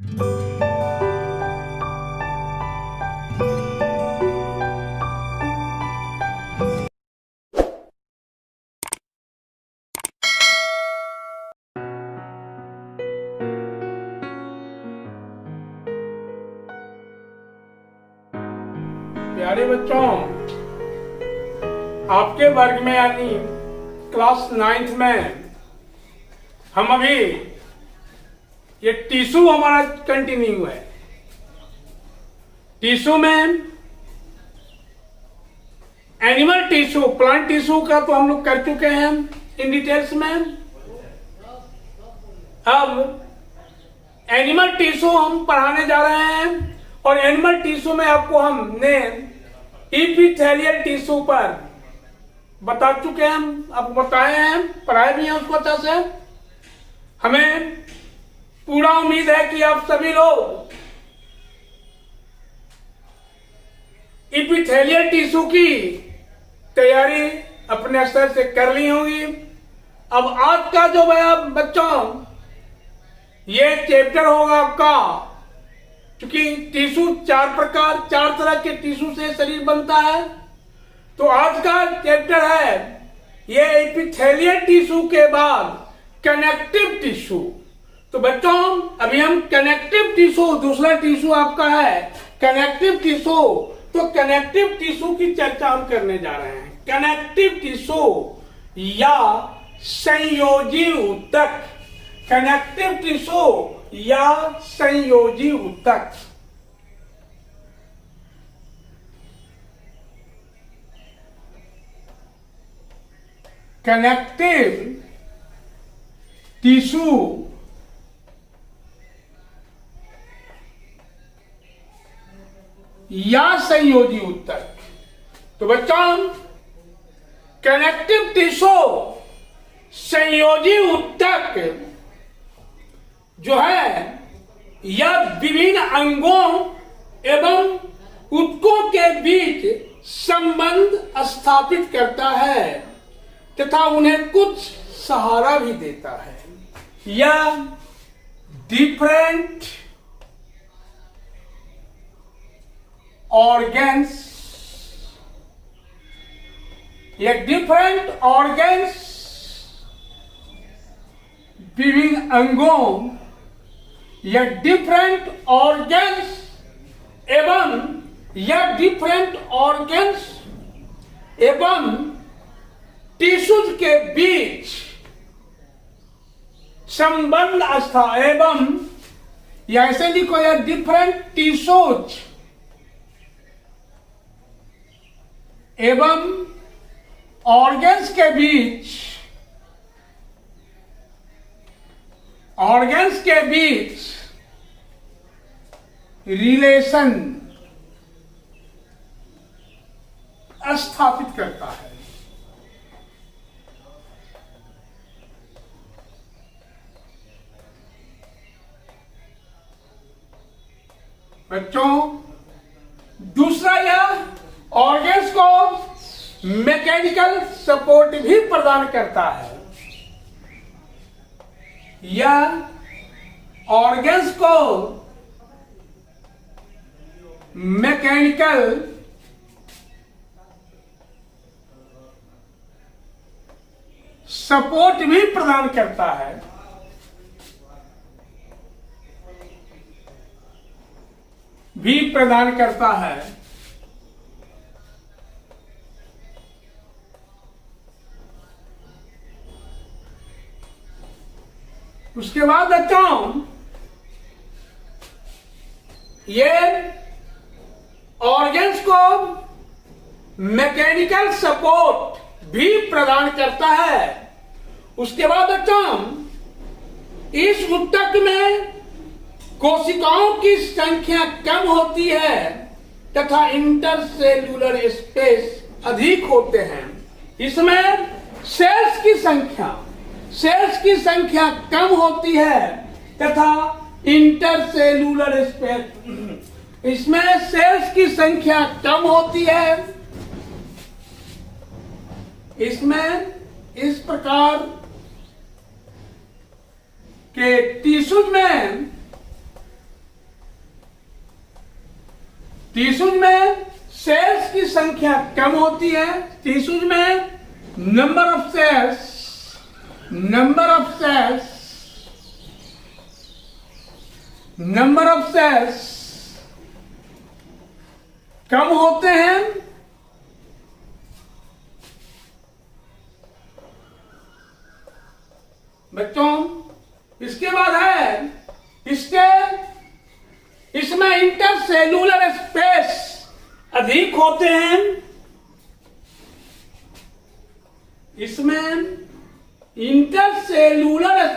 प्यारे बच्चों, आपके वर्ग में यानी क्लास 9th में हम अभी ये टिश्यू हमारा कंटिन्यू है। टिश्यू में एनिमल टिश्यू, प्लांट टिश्यू का तो हम लोग कर चुके हैं इन डिटेल्स में। अब एनिमल टिश्यू हम पढ़ाने जा रहे हैं और एनिमल टिश्यू में आपको हमने इपिथेलियल टिश्यू पर बता चुके हैं, आपको बताए हैं, पढ़ाए भी हैं उसको अच्छा से। हमें पूरा उम्मीद है कि आप सभी लोग इपिथेलियल टिश्यू की तैयारी अपने स्तर से कर ली होगी। अब आज का जो बच्चों ये चैप्टर होगा आपका, क्योंकि टिश्यू चार तरह के टिश्यू से शरीर बनता है, तो आज का चैप्टर है ये एपिथेलियल टिश्यू के बाद कनेक्टिव टिश्यू। तो बच्चों अभी हम कनेक्टिव टिश्यू, दूसरा टिश्यू आपका है कनेक्टिव टिश्यू, तो कनेक्टिव टिश्यू की चर्चा हम करने जा रहे हैं। कनेक्टिव टिश्यू या संयोजी ऊतक, कनेक्टिव टिश्यू या संयोजी ऊतक। कनेक्टिव टिश्यू या संयोजी ऊतक। तो बच्चों कनेक्टिव टिश्यू, संयोजी ऊतक जो है यह विभिन्न अंगों एवं ऊतकों के बीच संबंध स्थापित करता है तथा उन्हें कुछ सहारा भी देता है। यह डिफरेंट ऑर्गन्स, विभिन्न अंगों या डिफरेंट ऑर्गन्स एवं टिश्यूज के बीच संबंध एवं, या ऐसे लिखो या डिफरेंट टिश्यूज एवं ऑर्गन्स के बीच रिलेशन स्थापित करता है। बच्चों दूसरा, यह ऑर्गन्स को मैकेनिकल सपोर्ट भी प्रदान करता है। यह ऑर्गन्स को मैकेनिकल सपोर्ट भी प्रदान करता है। उसके बाद बच्चों ये ऑर्गन्स को मैकेनिकल सपोर्ट भी प्रदान करता है। उसके बाद बच्चों इस ऊतक में कोशिकाओं की संख्या कम होती है तथा इंटरसेल्यूलर स्पेस अधिक होते हैं। इसमें सेल्स की संख्या कम होती है तथा इंटरसेल्यूलर स्पेस, इसमें सेल्स की संख्या कम होती है। इसमें इस प्रकार के टिश्यूज में टिश्यूज में सेल्स की संख्या कम होती है। टिश्यूज में नंबर ऑफ सेल्स कम होते हैं। बच्चों, इसके बाद है इसमें इंटरसेल्यूलर स्पेस अधिक होते हैं। इसमें इंटरसेल्यूलर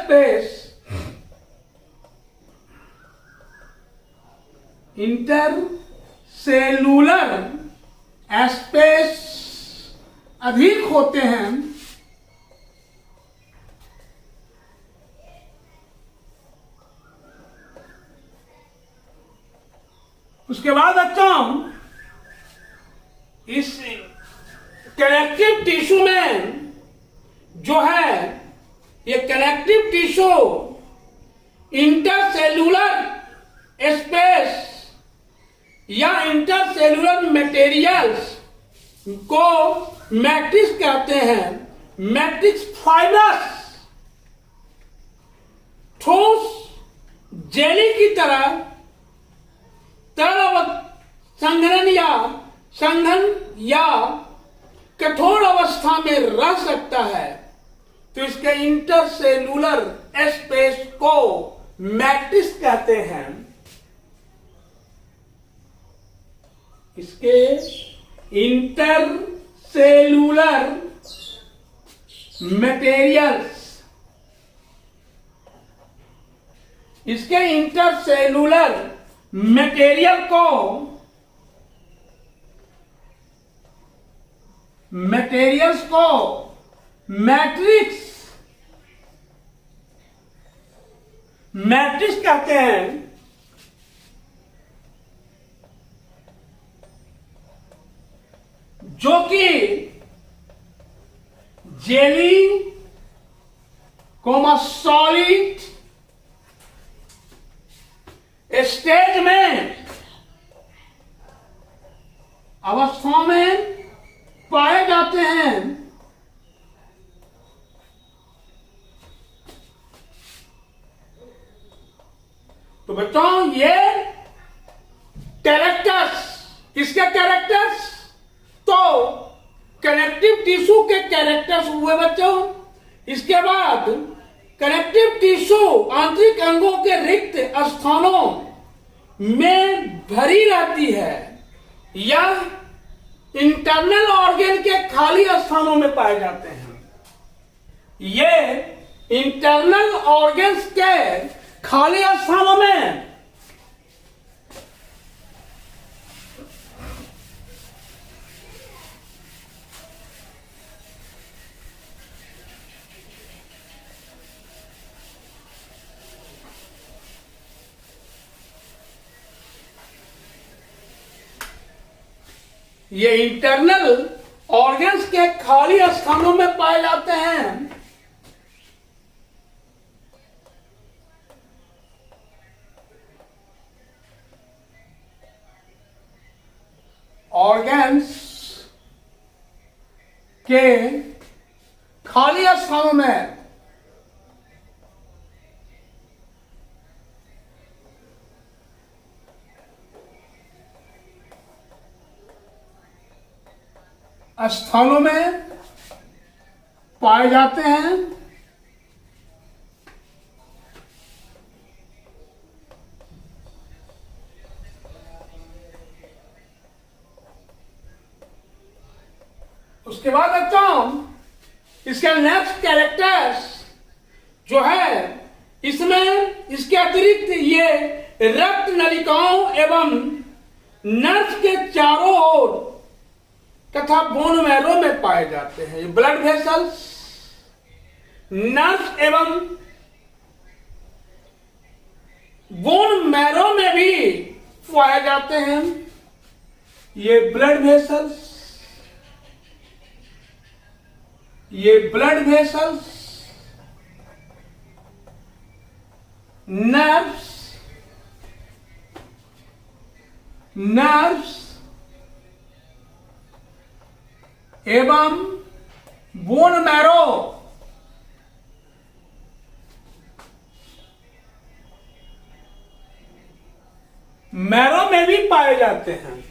स्पेस अधिक होते हैं। उसके बाद बच्चों, इस कनेक्टिव टिश्यू में जो है, ये कनेक्टिव टिश्यू इंटरसेल्यूलर स्पेस या इंटरसेल्यूलर मटेरियल्स को मैट्रिक्स कहते हैं। मैट्रिक्स फाइबर्स ठोस जेली की तरह तरल संघनन या कठोर अवस्था में रह सकता है। तो इसके इंटरसेल्यूलर स्पेस को मैट्रिक्स कहते हैं। इसके इंटरसेल्यूलर मटेरियल्स, इसके इंटरसेल्यूलर मटेरियल को मैट्रिक्स कहते हैं। जो कि जेली सॉलिड स्टेज में अवस्थाओं में पाए जाते हैं। तो बच्चों, ये कैरेक्टर्स, किसके कैरेक्टर्स? तो कनेक्टिव टिश्यू के कैरेक्टर्स हुए बच्चों। इसके बाद कनेक्टिव टिश्यू आंतरिक अंगों के रिक्त स्थानों में भरी रहती है या इंटरनल ऑर्गन के खाली स्थानों में पाए जाते हैं। ये इंटरनल ऑर्गन्स के खाली स्थानों में ये इंटरनल ऑर्गन्स के खाली स्थानों में पाए जाते हैं। ऑर्गन्स के खाली स्थानों में पाए जाते हैं। उसके बाद बच्चों, इसके नेक्स्ट कैरेक्टर्स जो है, इसमें इसके अतिरिक्त ये रक्त नलिकाओं एवं नर्व के चारों ओर तथा बोन मैरो में पाए जाते हैं। ब्लड वेसल्स, नर्व एवं बोन मैरो में भी पाए जाते हैं। ये ब्लड वेसल्स, नर्व्स नर्व्स एवं बोन मैरो मैरो में भी पाए जाते हैं।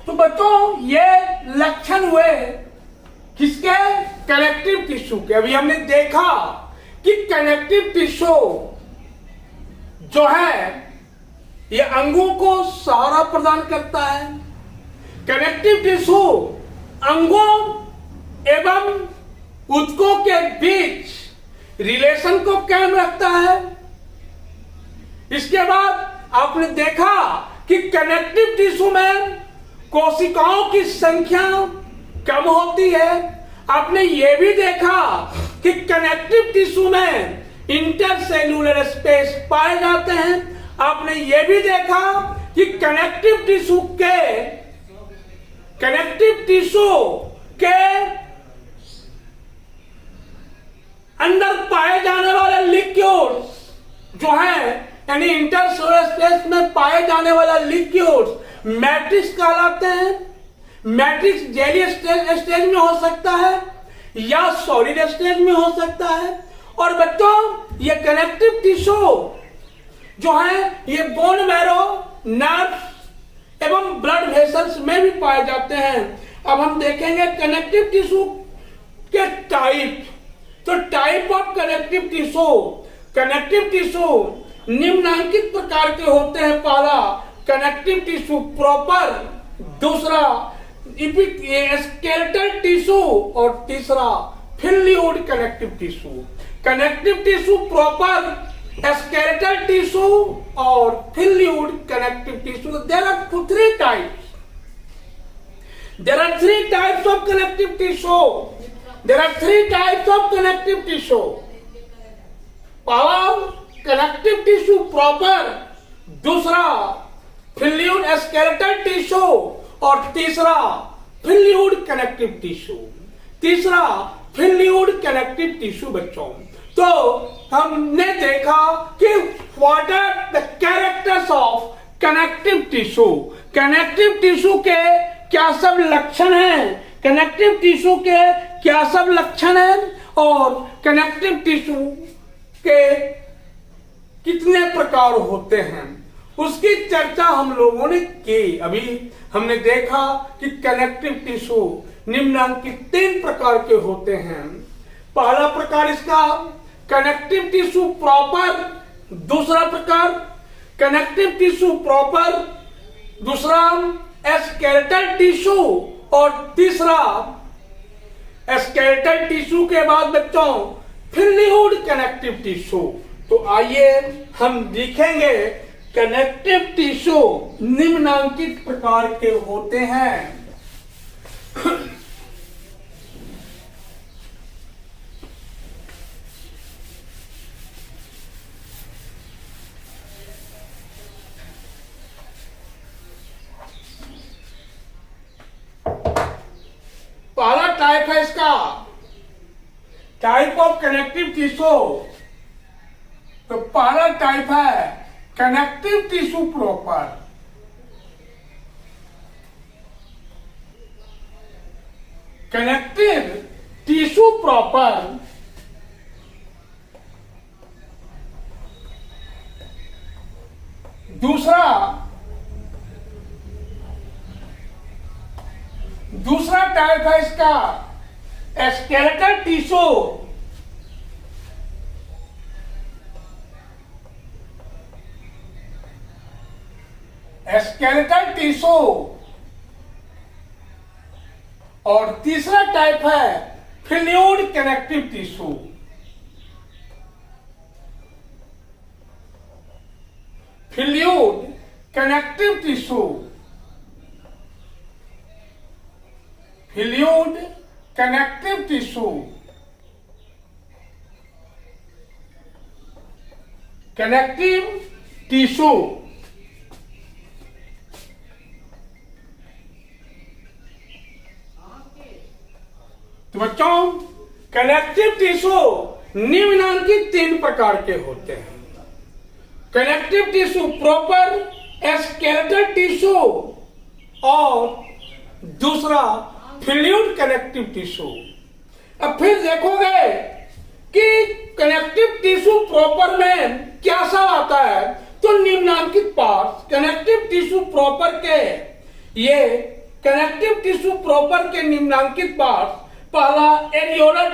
तो बच्चों ये लक्षण हुए किसके? कनेक्टिव टिश्यू के। अभी हमने देखा कि कनेक्टिव टिश्यू जो है ये अंगों को सहारा प्रदान करता है। कनेक्टिव टिश्यू अंगों एवं ऊतकों के बीच रिलेशन को कायम रखता है। इसके बाद आपने देखा कि कनेक्टिव टिश्यू में कोशिकाओं की संख्या कम होती है। आपने ये भी देखा कि कनेक्टिव टिश्यू में इंटरसेल्यूलर स्पेस पाए जाते हैं। आपने ये भी देखा कि कनेक्टिव टिश्यू के अंदर पाए जाने वाले लिक्विड्स जो है, यानी इंटरसेल्यूलर स्पेस में पाए जाने वाला लिक्विड्स मैट्रिक्स कहलाते हैं। मैट्रिक्स जेली स्टेज में हो सकता है या सॉलिड स्टेज में हो सकता है। और बच्चों ये कनेक्टिव टिश्यू जो है ये बोन मैरो, नर्व एवं ब्लड वेसल्स में भी पाए जाते हैं। अब हम देखेंगे कनेक्टिव टिश्यू के टाइप। तो type of connective tissue, connective tissue निम्नलिखित प्रकार के होते हैं। पहला कनेक्टिव टिश्यू प्रॉपर, दूसरा स्केलेटल टिश्यू और तीसरा fluid connective tissue. Connective tissue proper, skeletal tissue और fluid connective tissue. There are three types. There are three types of connective tissue. There are three types of connective tissue. पहला connective tissue proper, दूसरा fluid skeletal tissue और तीसरा fluid connective tissue. तीसरा fluid connective tissue बच्चों। तो हमने देखा कि what are the characters of connective tissue. Connective tissue के क्या सब लक्षण हैं, कनेक्टिव टिश्यू के क्या सब लक्षण हैं और कनेक्टिव टिश्यू के कितने प्रकार होते हैं, उसकी चर्चा हम लोगों ने की। अभी हमने देखा कि कनेक्टिव टिश्यू निम्नलिखित तीन प्रकार के होते हैं। पहला प्रकार इसका कनेक्टिव टिश्यू प्रॉपर, दूसरा प्रकार कनेक्टिव टिश्यू प्रॉपर, दूसरा स्केलेटल टिश्यू और तीसरा स्केलेटल टिश्यू के बाद बच्चों फ्लूइड कनेक्टिव टिश्यू। तो आइए हम देखेंगे कनेक्टिव टिश्यू निम्नलिखित प्रकार के होते हैं। पहला टाइप है इसका टाइप ऑफ कनेक्टिव टिश्यू। तो पहला टाइप है connective tissue proper. Connective tissue proper, दूसरा टाइप है इसका स्केलेटल टिश्यू। स्केलेटल टिश्यू और तीसरा टाइप है fluid connective tissue. Fluid connective tissue, fluid connective tissue, connective tissue. तो बच्चों कनेक्टिव टिश्यू निम्नलिखित 3 प्रकार के होते हैं। Connective tissue proper skeletal tissue और दूसरा फ्लूइड कनेक्टिव टिश्यू। अब फिर देखोगे कि कनेक्टिव टिश्यू प्रॉपर में क्या सब आता है, तो निम्नलिखित पार्ट कनेक्टिव टिश्यू प्रॉपर के, ये कनेक्टिव टिश्यू प्रॉपर के निम्नलिखित पार्ट, पहला एरियोलर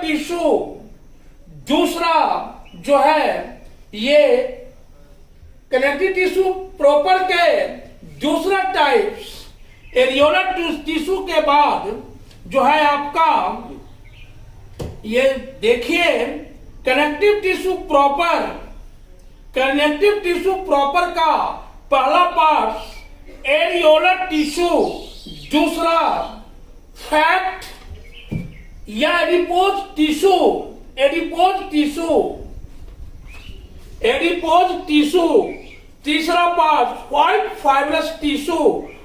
टिश्यू, दूसरा जो है ये कनेक्टिव टिश्यू प्रॉपर के दूसरा टाइप एरियोलर टिश्यू के बाद जो है आपका ये देखिए कनेक्टिव टिश्यू प्रॉपर का पहला पार्ट एरियोलर टिश्यू, दूसरा फैट या एडिपोज टिश्यू, तीसरा पार्ट व्हाइट फाइब्रस टिश्यू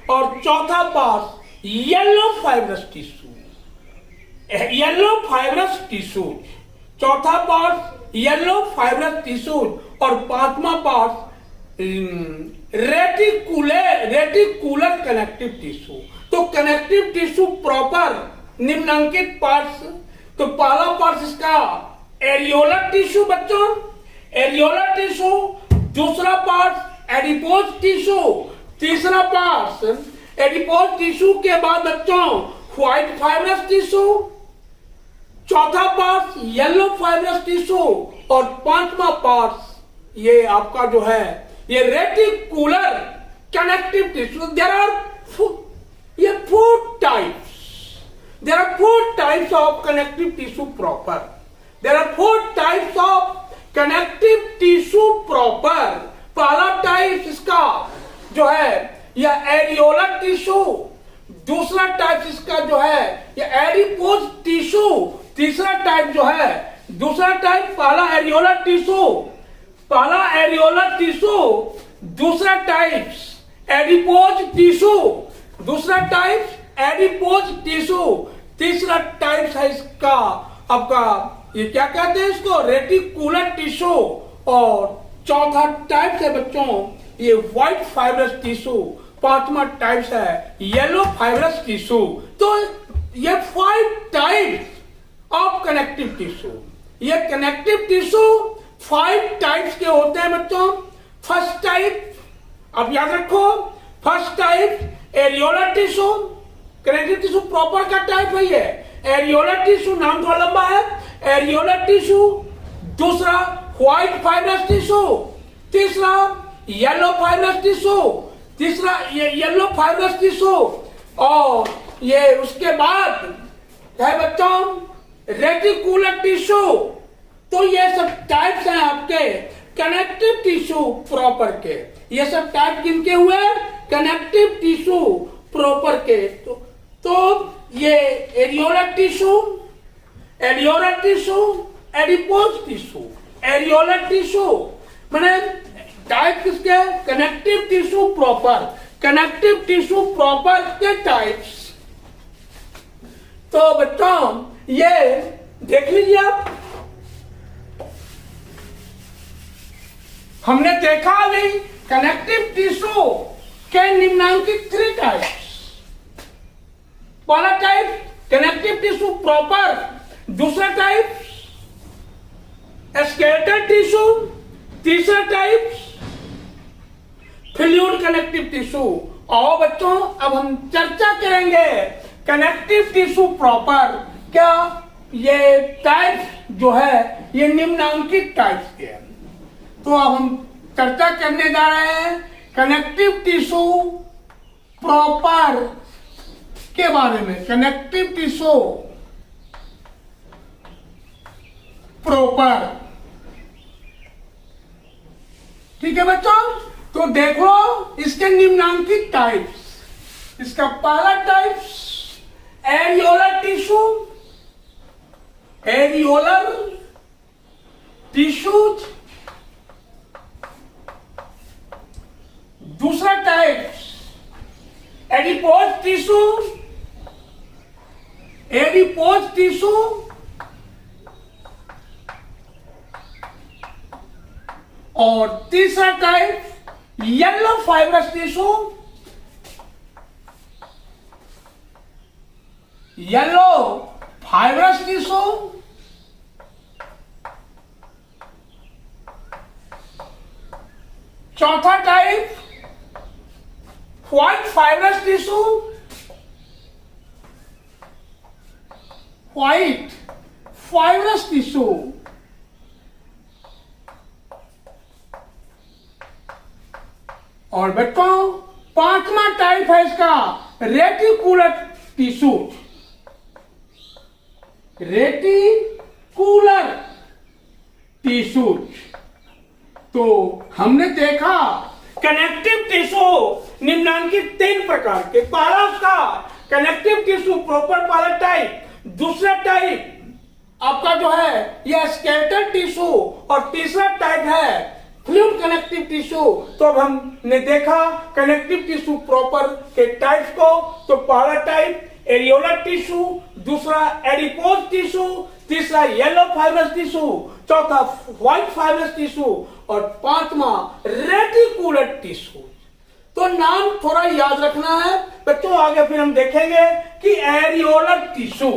और चौथा पार्ट येलो फाइब्रस टिश्यू, चौथा पार्ट येलो फाइब्रस टिश्यू और पांचवा पार्ट रेटिकुलर कनेक्टिव टिश्यू। तो कनेक्टिव टिश्यू प्रॉपर निम्नलिखित पार्ट्स, तो पहला पार्ट इसका एरियोलर टिश्यू बच्चों, एरियोलर टिश्यू, दूसरा पार्ट एडिपोज टिश्यू, तीसरा पार्ट एडिपोज टिश्यू के बाद बच्चों व्हाइट फाइब्रस टिश्यू, चौथा पार्ट येलो फाइब्रस टिश्यू और पांचवा पार्ट ये आपका जो है ये reticular connective tissue. There are four types of connective tissue proper. There are 4 types of connective tissue proper. पहला टाइप इसका जो है यह एरियोलर टिश्यू, दूसरा टाइप इसका जो है यह एडिपोज टिश्यू, तीसरा टाइप जो है दूसरा टाइप पहला एरियोलर टिश्यू, दूसरा टाइप एडिपोज टिश्यू, दूसरा टाइप एडिपोज टिश्यू, तीसरा टाइप है इसका आपका ये क्या कहते हैं इसको रेटिकुलर टिश्यू और चौथा टाइप है बच्चों ये व्हाइट फाइब्रस टिश्यू, पांचवा टाइप है येलो फाइब्रस टिश्यू। तो ये 5 टाइप्स ऑफ कनेक्टिव टिश्यू, ये कनेक्टिव टिश्यू 5 टाइप्स के होते हैं बच्चों। फर्स्ट टाइप आप याद रखो, first type areolar tissue, connective tissue proper का टाइप है ये एरियोलर टिश्यू, नाम थोड़ा लंबा है, एरियोलर टिश्यू, दूसरा व्हाइट फाइब्रस टिश्यू, तीसरा येलो फाइब्रस टिश्यू, और ये उसके बाद है बच्चों रेटिकुलर टिश्यू। तो ये सब टाइप्स हैं आपके कनेक्टिव टिश्यू प्रॉपर के, ये सब टाइप किनके हुए कनेक्टिव टिश्यू प्रॉपर के। तो ये एरियोलर टिश्यू, एडिपोज टिश्यू मैंने टाइप किसके कनेक्टिव टिश्यू प्रॉपर के टाइप्स। तो बच्चों ये देख लीजिए आप, हमने देखा अभी कनेक्टिव टिश्यू के निम्नलिखित 3 टाइप्स। पहला टाइप कनेक्टिव टिश्यू प्रॉपर, दूसरा टाइप स्केलेटल टिश्यू, तीसरा टाइप फ्लूइड कनेक्टिव टिश्यू। और बच्चों अब हम चर्चा करेंगे कनेक्टिव टिश्यू प्रॉपर, क्या ये टाइप जो है ये निम्नलिखित टाइप्स के हैं। तो अब हम चर्चा करने जा रहे हैं कनेक्टिव टिश्यू प्रॉपर के बारे में। कनेक्टिव टिश्यू प्रॉपर, ठीक है बच्चों। तो देखो इसके निम्नलिखित टाइप्स। इसका पहला टाइप एरियोलर टिश्यूज, दूसरा type adipose tissue, adipose tissue और तीसरा type yellow fibrous tissue, yellow fibrous tissue, चौथा type white fibrous tissue, white fibrous tissue, और बच्चों पांचवा टाइप है इसका रेटिकुलर टिश्यू, रेटिकुलर टिश्यू। तो हमने देखा कनेक्टिव टिश्यू निम्नलिखित तीन प्रकार के। पहला उसका कनेक्टिव टिश्यू प्रॉपर वाला टाइप, दूसरा टाइप आपका जो है यह स्केलेटल टिश्यू, और तीसरा टाइप है फ्लूइड कनेक्टिव टिश्यू। तो अब हमने देखा कनेक्टिव टिश्यू प्रॉपर के टाइप को। तो पहला टाइप एरियोलर टिश्यू, दूसरा एडिपोज टिश्यू, तीसरा येलो फाइब्रस टिश्यू, चौथा व्हाइट फाइब्रस टिश्यू, और पांचवा रेटिकुलर टिश्यू। तो नाम थोड़ा याद रखना है बच्चों। आगे फिर हम देखेंगे कि एरियोलर टिश्यू,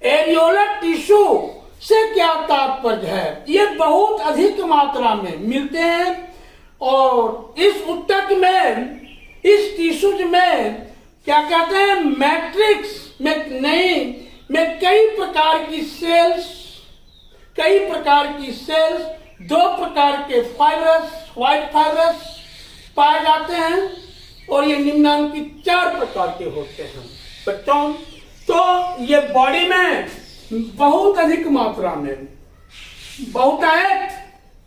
एरियोलर टिश्यू से क्या तात्पर्य है। ये बहुत अधिक मात्रा में मिलते हैं, और इस ऊतक में, इस टिश्यूज में क्या कहते हैं, मैट्रिक्स में नहीं में कई प्रकार की सेल्स, कई प्रकार की सेल्स, दो प्रकार के फाइब्रस, व्हाइट फाइब्रस पाए जाते हैं, और ये निम्नलिखित चार प्रकार के होते हैं बच्चों। तो ये बॉडी में बहुत अधिक मात्रा में, बहुतायत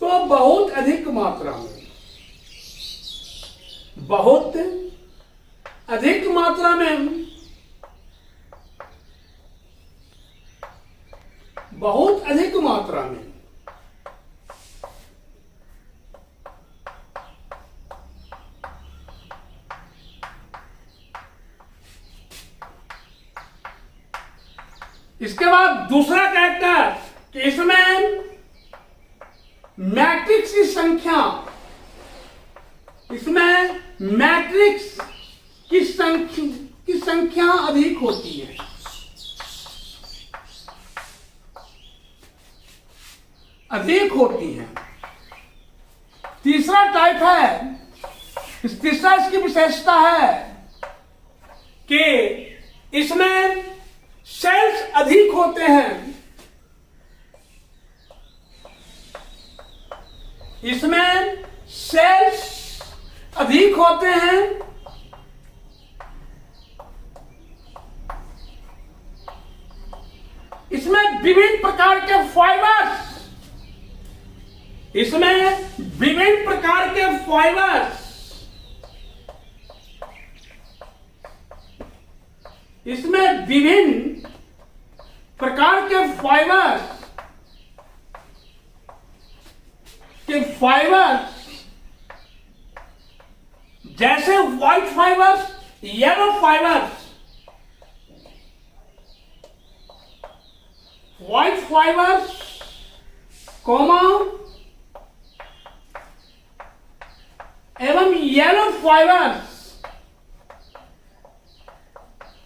तो बहुत अधिक मात्रा में, बहुत अधिक मात्रा में, बहुत अधिक मात्रा में इसके बाद दूसरा कैरेक्टर कि इसमें मैट्रिक्स की संख्या, इसमें मैट्रिक्स की संख्या अधिक होती है। अधिक होती है। तीसरा टाइप है, तीसरा इसकी विशेषता है कि इसमें सेल्स अधिक होते हैं, इसमें सेल्स अधिक होते हैं, इसमें विभिन्न प्रकार के फाइबर्स, इसमें विभिन्न प्रकार के फाइबर्स, इसमें विभिन्न प्रकार के फाइबर्स जैसे white fibres, yellow fibres, white fibres comma एवं येलो फाइबर्स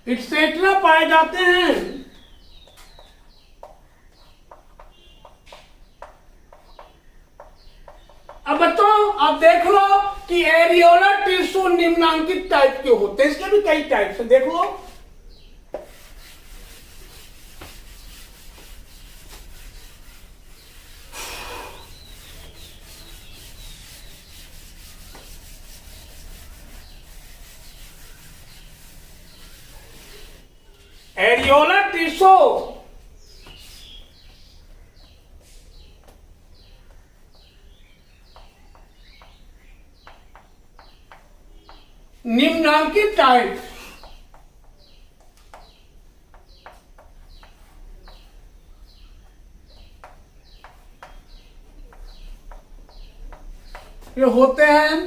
एक्सेट्रा पाए जाते हैं। अब बच्चों आप देख लो कि एरियोलर टिश्यू निम्नांकित टाइप के होते हैं। इसके भी कई टाइप्स हैं, देख लो। एरियोलर टिश्यू निम्नांकित टाइप ये होते हैं।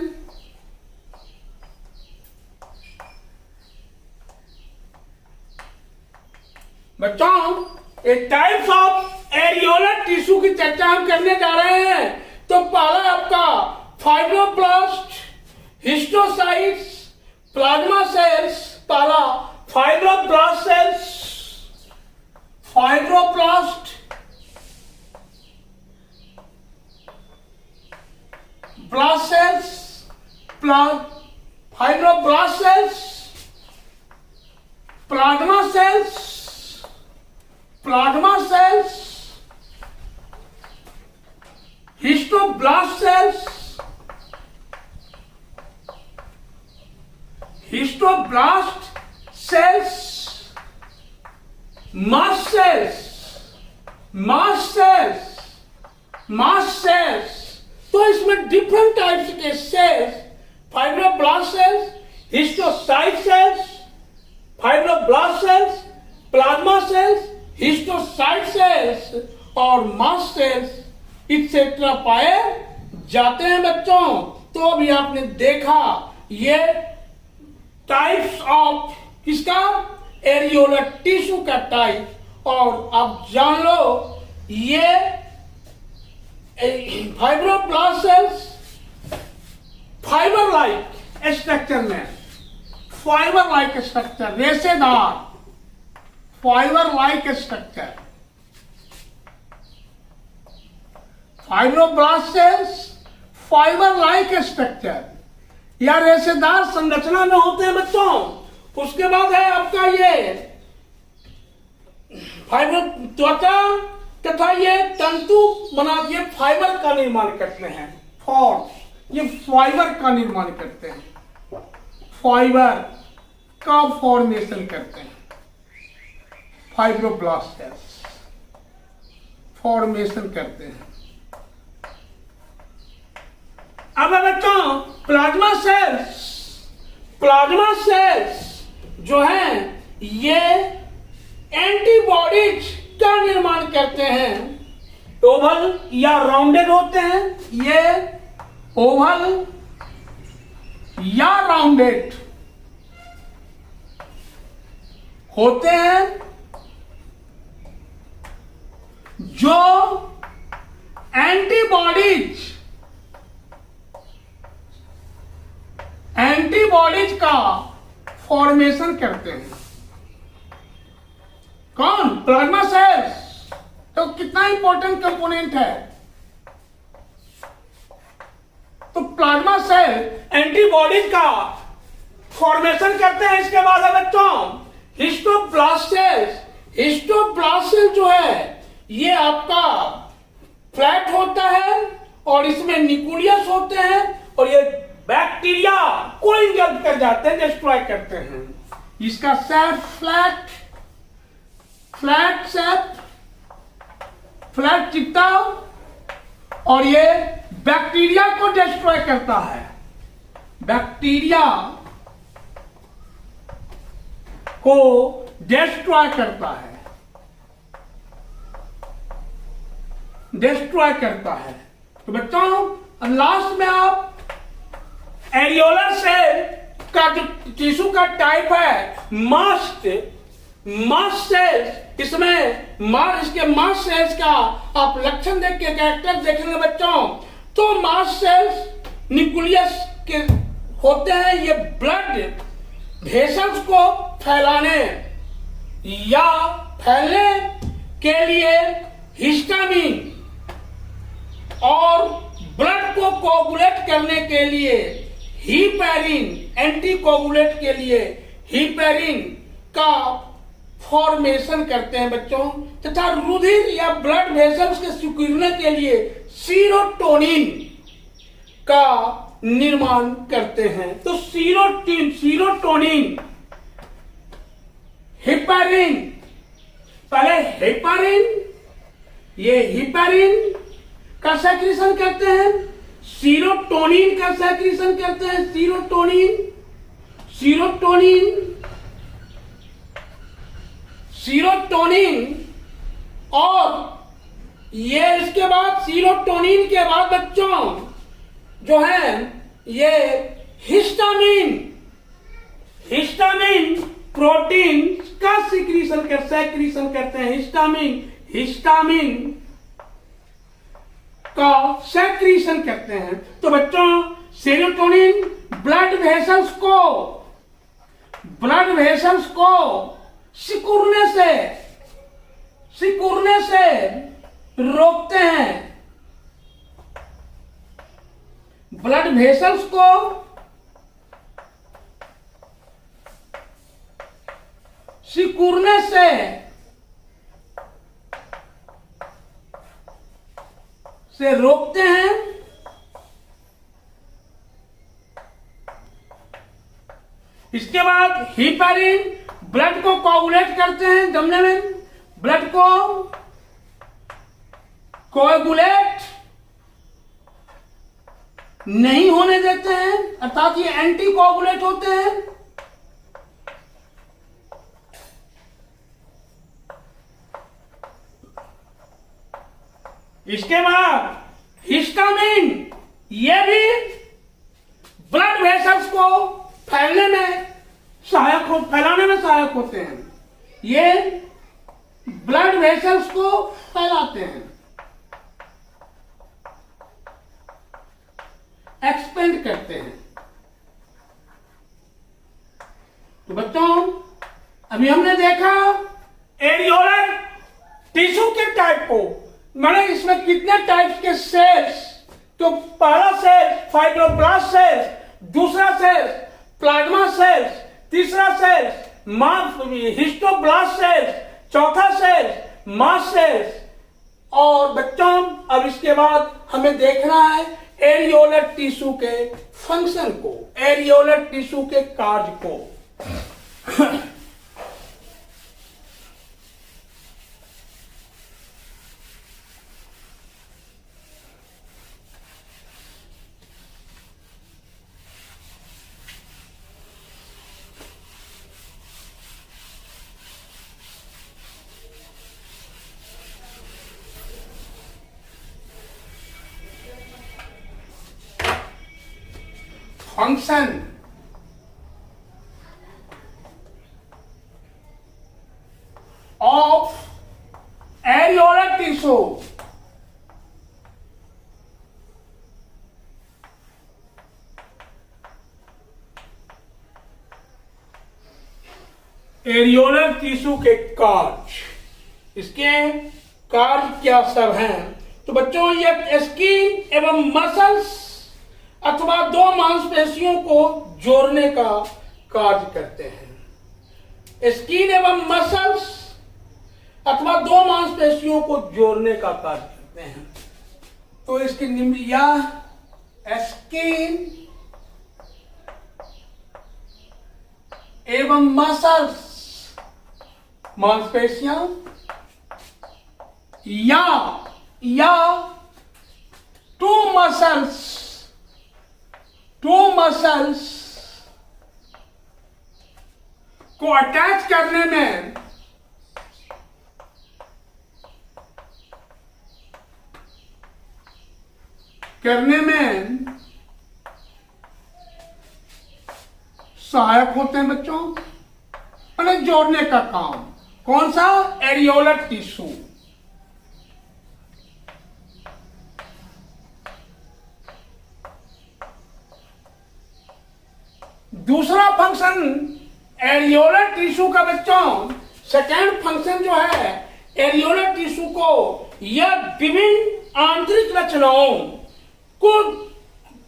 बच्चों, ये टाइप्स ऑफ एरियोलर टिश्यू की चर्चा हम करने जा रहे हैं। तो पहला आपका फाइब्रोब्लास्ट, हिस्टोसाइट्स, प्लाज्मा सेल्स। पहला fibroblast cells, fibroblast, blast cells, fibroblast cells, plasma cells, plasma cells, histoblast cells, histoblast cells, mast cells, mast cells, mast cells. तो इसमें डिफरेंट टाइप्स के cells, fibroblast cells, histiocyte cells, fibroblast cells, plasma cells, histiocyte cells और mast sales इत्सेट्रा पाए जाते हैं बच्चों। तो अभी आपने देखा ये टाइप्स ऑफ किसका, एरियोलर टिश्यू का टाइप। और आप जान लो ये fibroblast sales fibre like structure में, फाइबर लाइक स्ट्रक्चर, रेशेदार fibre like structure. Fibroblast sales fibre like structure या रेशेदार संरचना में होते हैं बच्चों। उसके बाद है आपका ये फाइबर त्वचा तथा ये तंतु बना के फाइबर का निर्माण करते हैं। ये फाइबर का निर्माण करते हैं, फाइबर का फॉर्मेशन करते हैं। फाइब्रोब्लास्ट सेल्स फॉर्मेशन करते हैं। अब बच्चों प्लाज्मा सेल्स, प्लाज्मा सेल्स जो हैं ये एंटीबॉडीज का निर्माण करते हैं। ओवल या राउंडेड होते हैं, ये ओवल या राउंडेड होते हैं जो एंटीबॉडीज का फॉर्मेशन करते हैं। कौन? Plasma cells. तो कितना इंपॉर्टेंट कंपोनेंट है। तो प्लाज्मा सेल एंटीबॉडीज का फॉर्मेशन करते हैं। इसके बाद है बच्चों हिस्टोब्लास्ट सेल्स। हिस्टोब्लास्ट सेल जो है ये आपका फ्लैट होता है और इसमें न्यूक्लियस होते हैं और ये बैक्टीरिया को इंजर्ड कर जाते हैं, डिस्ट्रॉय करते हैं। इसका शेप फ्लैट शेप, फ्लैट चित्ता और ये बैक्टीरिया को डिस्ट्रॉय करता है। बैक्टीरिया को डिस्ट्रॉय करता है, डिस्ट्रॉय करता है। तो बच्चों लास्ट में आप एरियोलर सेल का जो टिश्यू का टाइप है मास्ट सेल्स, इसमें इसके मास्ट सेल्स का आप लक्षण देख के कैरेक्टर देखेंगे बच्चों। तो मास्ट सेल्स न्यूक्लियस के होते हैं, ये ब्लड वेसल्स को फैलाने या फैलने के लिए हिस्टामिन और ब्लड को कोगुलेट करने के लिए हीपैरिन, एंटीकोगुलेट के लिए हीपैरिन का फॉर्मेशन करते हैं बच्चों। तथा रुधिर या ब्लड वेसल्स के सिकुड़ने के लिए सीरोटोनिन का निर्माण करते हैं। तो सीरोटोनिन, हिपैरिन, पहले हिपैरिन, ये हिपैरिन का सेक्रेशन करते हैं, सीरोटोनिन का सेक्रेशन करते हैं। सीरोटोनिन और ये इसके बाद सीरोटोनिन के बाद बच्चों जो है ये हिस्टामिन प्रोटीन इसका सिक्रीशन करते हैं हिस्टामिन का सेक्रीशन करते हैं। तो बच्चों सेरोटोनिन ब्लड वेसल्स को सिकुड़ने से रोकते हैं। ब्लड वेसल्स को सिकुड़ने से रोकते हैं। इसके बाद हिपेरिन ब्लड को कोगुलेट करते हैं, जमने में ब्लड को कोगुलेट नहीं होने देते हैं, अर्थात ये एंटी कोगुलेट होते हैं। इसके बाद हिस्टामिन, ये भी ब्लड वेसल्स को फैलाने में सहायक होते हैं। ये ब्लड वेसल्स को फैलाते हैं, एक्सपेंड करते हैं। तो बच्चों अभी हमने देखा एरियोलर टिश्यू के टाइप को, मैंने इसमें कितने टाइप्स के सेल्स, तो पहला सेल फाइब्रोब्लास्ट सेल्स, दूसरा सेल प्लाज्मा सेल्स, तीसरा सेल हिस्टोब्लास्ट सेल्स, चौथा सेल मास्ट सेल्स। और बच्चों अब इसके बाद हमें देखना है एरियोलर टिश्यू के फंक्शन को, एरियोलर टिश्यू के कार्य को। Function of areolar tissue. Areolar tissue के कार्य, इसके कार्य क्या सब हैं? तो बच्चों ये स्किन एवं मसल्स अथवा दो मांसपेशियों को जोड़ने का कार्य करते हैं। स्किन एवं मसल्स अथवा दो मांसपेशियों को जोड़ने का कार्य करते हैं। तो इसकी निम्न या स्किन एवं मसल्स मांसपेशियां या टू मसल्स को अटैच करने में सहायक होते हैं बच्चों, मतलब जोड़ने का काम। कौन सा? Areolar tissue. दूसरा फंक्शन एरियोलर टिश्यू का बच्चों, सेकेंड फंक्शन जो है एरियोलर टिश्यू को, यह विभिन्न आंतरिक रचनाओं को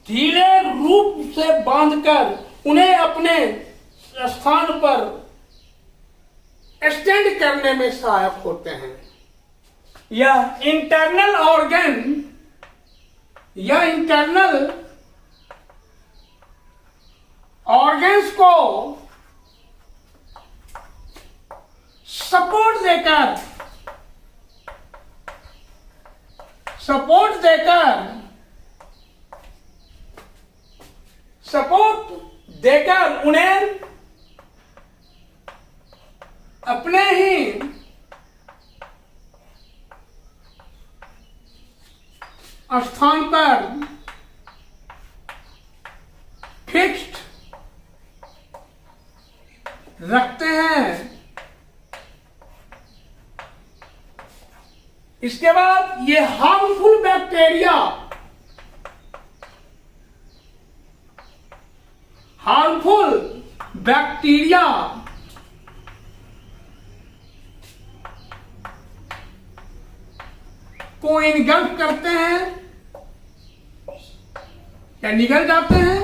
ढीले रूप से बांधकर उन्हें अपने स्थान पर एक्सटेंड करने में सहायक होते हैं। यह इंटरनल ऑर्गन्स को सपोर्ट देकर उन्हें अपने ही स्थान पर फिक्स्ड रखते हैं इसके बाद ये हार्मफुल बैक्टीरिया, हार्मफुल बैक्टीरिया को इनगल्फ करते हैं या निगल जाते हैं।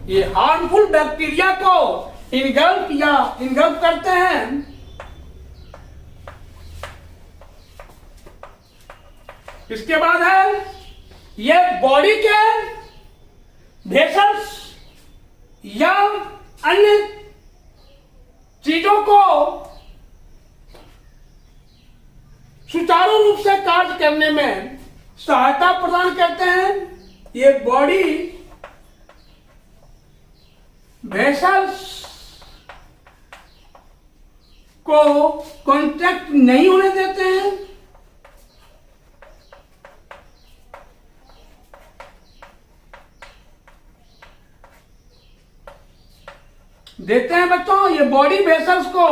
ये हार्मफुल बैक्टीरिया को इनगल्फ करते हैं। इसके बाद है ये बॉडी के वेसल्स या अन्य चीजों को सुचारू रूप से कार्य करने में सहायता प्रदान करते हैं। ये बॉडी वेसल्स को कॉन्ट्रैक्ट नहीं होने देते हैं। बच्चों, ये बॉडी वेसल्स को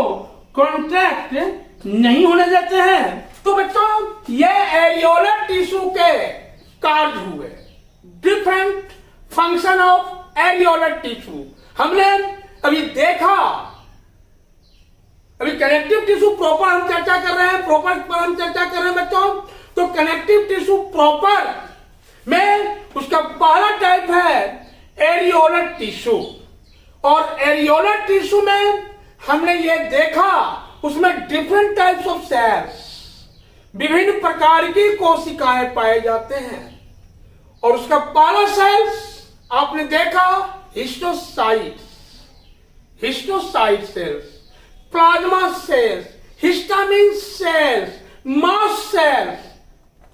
कॉन्ट्रैक्ट नहीं होने देते हैं। तो बच्चों, ये एरियोलर टिश्यू के कार्य हुए, different function of areolar tissue. हमने अभी देखा, अभी कनेक्टिव टिश्यू प्रॉपर हम चर्चा कर रहे हैं, बच्चों। तो कनेक्टिव टिश्यू प्रॉपर में उसका पहला टाइप है एरियोलर टिश्यू, और एरियोलर टिश्यू में हमने ये देखा उसमें डिफरेंट टाइप्स ऑफ सेल्स, विभिन्न प्रकार की कोशिकाएं पाए जाते हैं। और उसका पहला सेल्स आपने देखा histiocytes cells, plasma cells, histamine cells, mast cells.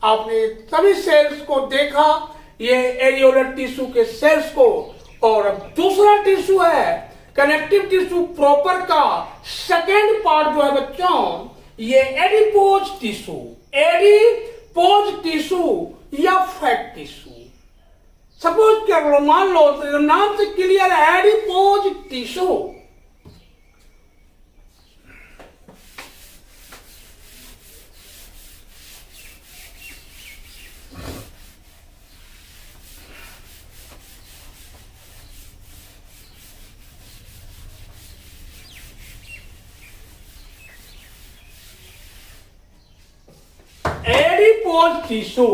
आपने सभी सेल्स को देखा, ये एरियोलर टिश्यू के सेल्स को। और अब दूसरा टिश्यू है कनेक्टिव टिश्यू प्रॉपर का सेकेंड पार्ट जो है बच्चों, ये एडिपोज टिश्यू या फैट टिश्यू। सपोज कर लो, मान लो नाम से क्लियर है, एडिपोज टिश्यू। एडिपोज टिश्यू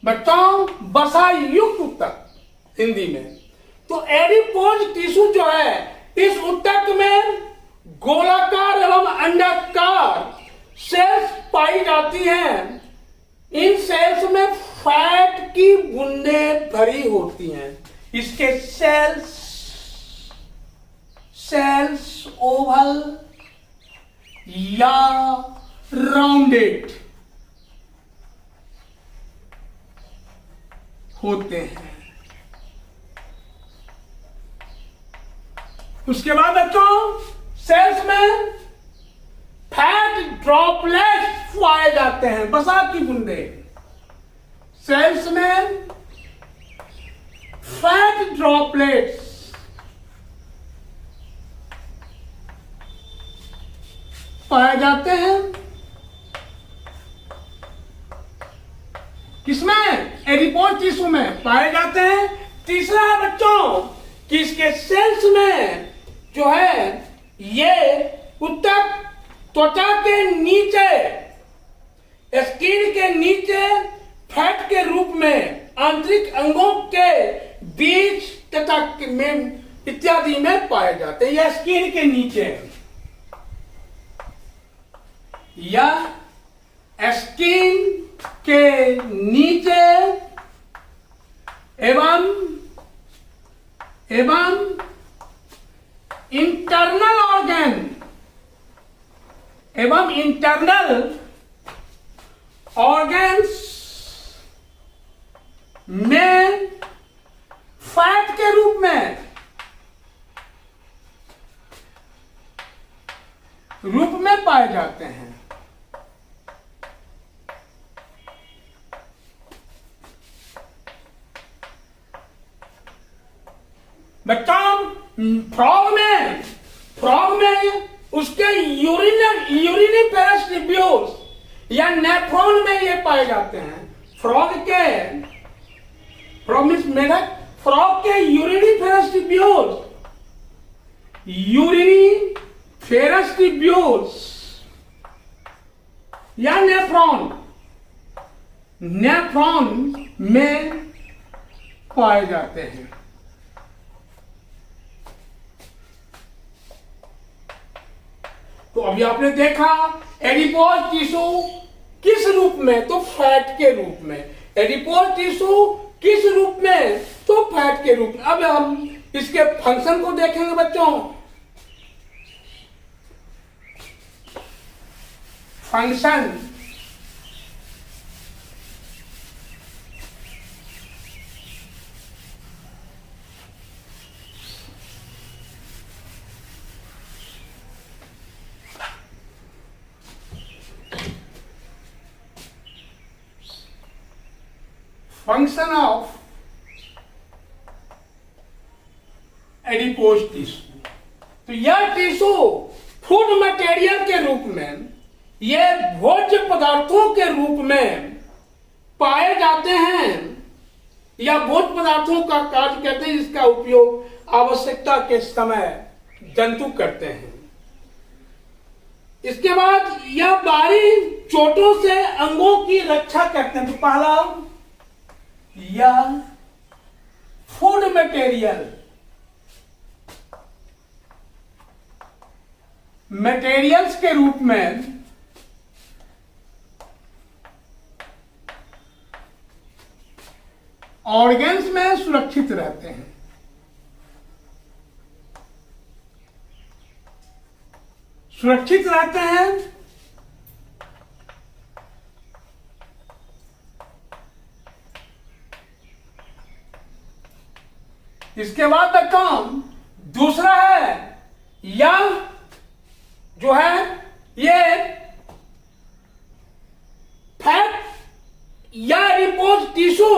बच्चों, बसा युक्त ऊतक हिंदी में। तो एडिपोज टिश्यू जो है, इस ऊतक में गोलाकार एवं अंडाकार सेल्स पाई जाती हैं। इन सेल्स में फैट की बूंदें भरी होती हैं। इसके सेल्स ओवल या राउंडेड होते हैं। उसके बाद बच्चों, सेल्स में फैट ड्रॉपलेट्स पाए जाते हैं, बसा की बूंदें। सेल्स में फैट ड्रॉपलेट्स पाए जाते हैं। किसमें? एडिपोज टिश्यू में पाए जाते हैं। तीसरा है बच्चों कि इसके सेल्स में जो है ये ऊतक त्वचा के नीचे, स्किन के नीचे फैट के रूप में आंतरिक अंगों के बीच तथा में इत्यादि में पाए जाते हैं। यह स्किन के नीचे, या स्किन के नीचे एवं इंटरनल ऑर्गन्स में फैट के रूप में पाए जाते हैं। फ्रॉग में उसके यूरिनिफेरस ट्यूब्यूल्स या नेफ्रॉन में ये पाए जाते हैं। फ्रॉग मीन्स मेढक, फ्रॉग के यूरिनिफेरस ट्यूब्यूल्स या नेफ्रॉन में पाए जाते हैं। तो अभी आपने देखा एडिपोज टिश्यू किस रूप में, तो फैट के रूप में। एडिपोज टिश्यू किस रूप में, तो फैट के रूप में। अब हम इसके फंक्शन को देखेंगे बच्चों। Function of adipose tissue. तो यह टिश्यू फूड मटेरियल के रूप में, ये भोज्य पदार्थों के रूप में पाए जाते हैं या भोज्य पदार्थों का कार्य करते हैं, जिसका उपयोग आवश्यकता के समय जंतु करते हैं। इसके बाद यह बाहरी चोटों से अंगों की रक्षा करते हैं। तो पहला या फूड मटेरियल्स के रूप में ऑर्गन्स में सुरक्षित रहते हैं। इसके बाद बच्चों दूसरा है या जो है ये फैट या एडिपोज टिश्यू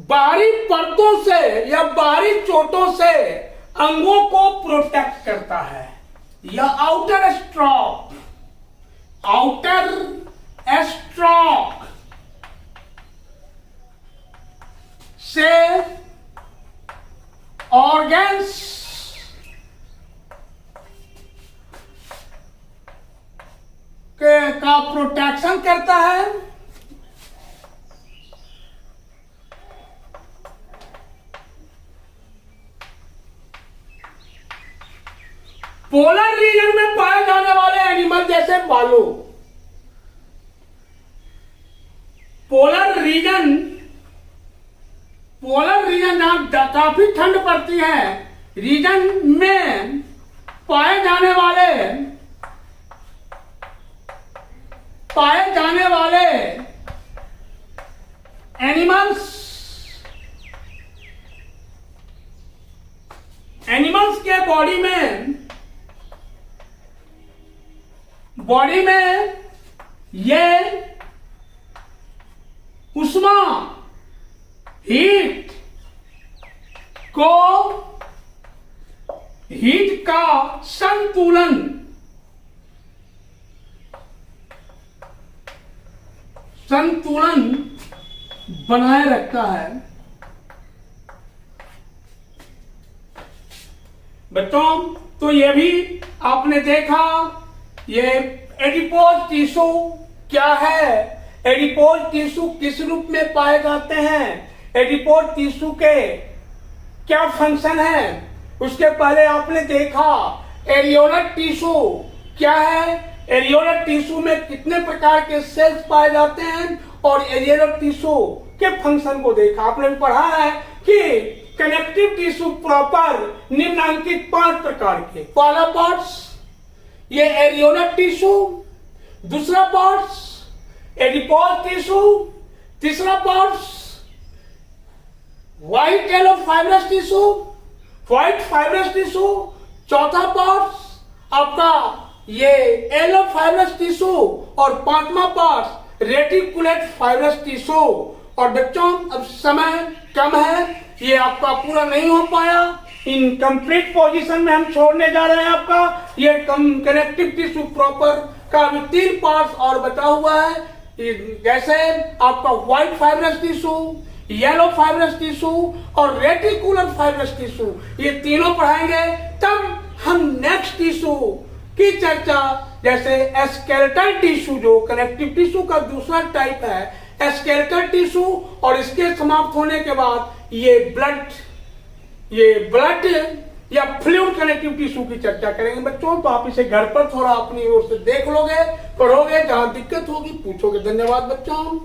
बाहरी परतों से या बाहरी चोटों से अंगों को प्रोटेक्ट करता है। या आउटर स्ट्रॉक से ऑर्गन्स का प्रोटेक्शन करता है। पोलर रीजन में पाए जाने वाले एनिमल जैसे भालू, पोलर रीजन जहां काफी ठंड पड़ती है, रीजन में पाए जाने वाले एनिमल्स के बॉडी में ये उष्मा हीट का संतुलन बनाए रखता है। बच्चों तो ये भी आपने देखा ये एडिपोज टिश्यू क्या है, एडिपोज टिश्यू किस रूप में पाए जाते हैं, एडिपोज टिश्यू के क्या फंक्शन है। उसके पहले आपने देखा एरियोलर टिश्यू क्या है, एरियोलर टिश्यू में कितने प्रकार के सेल्स पाए जाते हैं और एरियोलर टिश्यू के फंक्शन को देखा। आपने पढ़ा है कि कनेक्टिव टिश्यू प्रॉपर निम्नलिखित 5 प्रकार के। पहला पार्ट्स ये एरियोलर टिश्यू, दूसरा पार्ट्स एडिपोज टिश्यू, तीसरा parts white yellow fibrous tissue, चौथा पार्ट्स आपका ये येलो फाइब्रस टिश्यू और 5वां पार्ट रेटिकुलेट फाइब्रस टिश्यू। और बच्चों अब समय कम है, ये आपका पूरा नहीं हो पाया। इन कंप्लीट पोजीशन में हम छोड़ने जा रहे हैं आपका ये कनेक्टिव टिश्यू प्रॉपर का अभी 3 पार्ट्स और बचा हुआ है। जैसे आपका white fibrous tissue, yellow fibrous tissue और रेटिकुलर फाइब्रस टिश्यू, ये तीनों पढ़ाएंगे। तब हम नेक्स्ट टिश्यू की चर्चा, जैसे स्केलेटल टिश्यू जो कनेक्टिव टिश्यू का दूसरा टाइप है, स्केलेटल टिश्यू, और इसके समाप्त होने के बाद ये ब्लड या फ्लूइड कनेक्टिव टिश्यू की चर्चा करेंगे बच्चों। तो आप इसे घर पर थोड़ा अपनी ओर से देख लोगे, पढ़ोगे, जहां दिक्कत होगी पूछोगे। धन्यवाद बच्चों।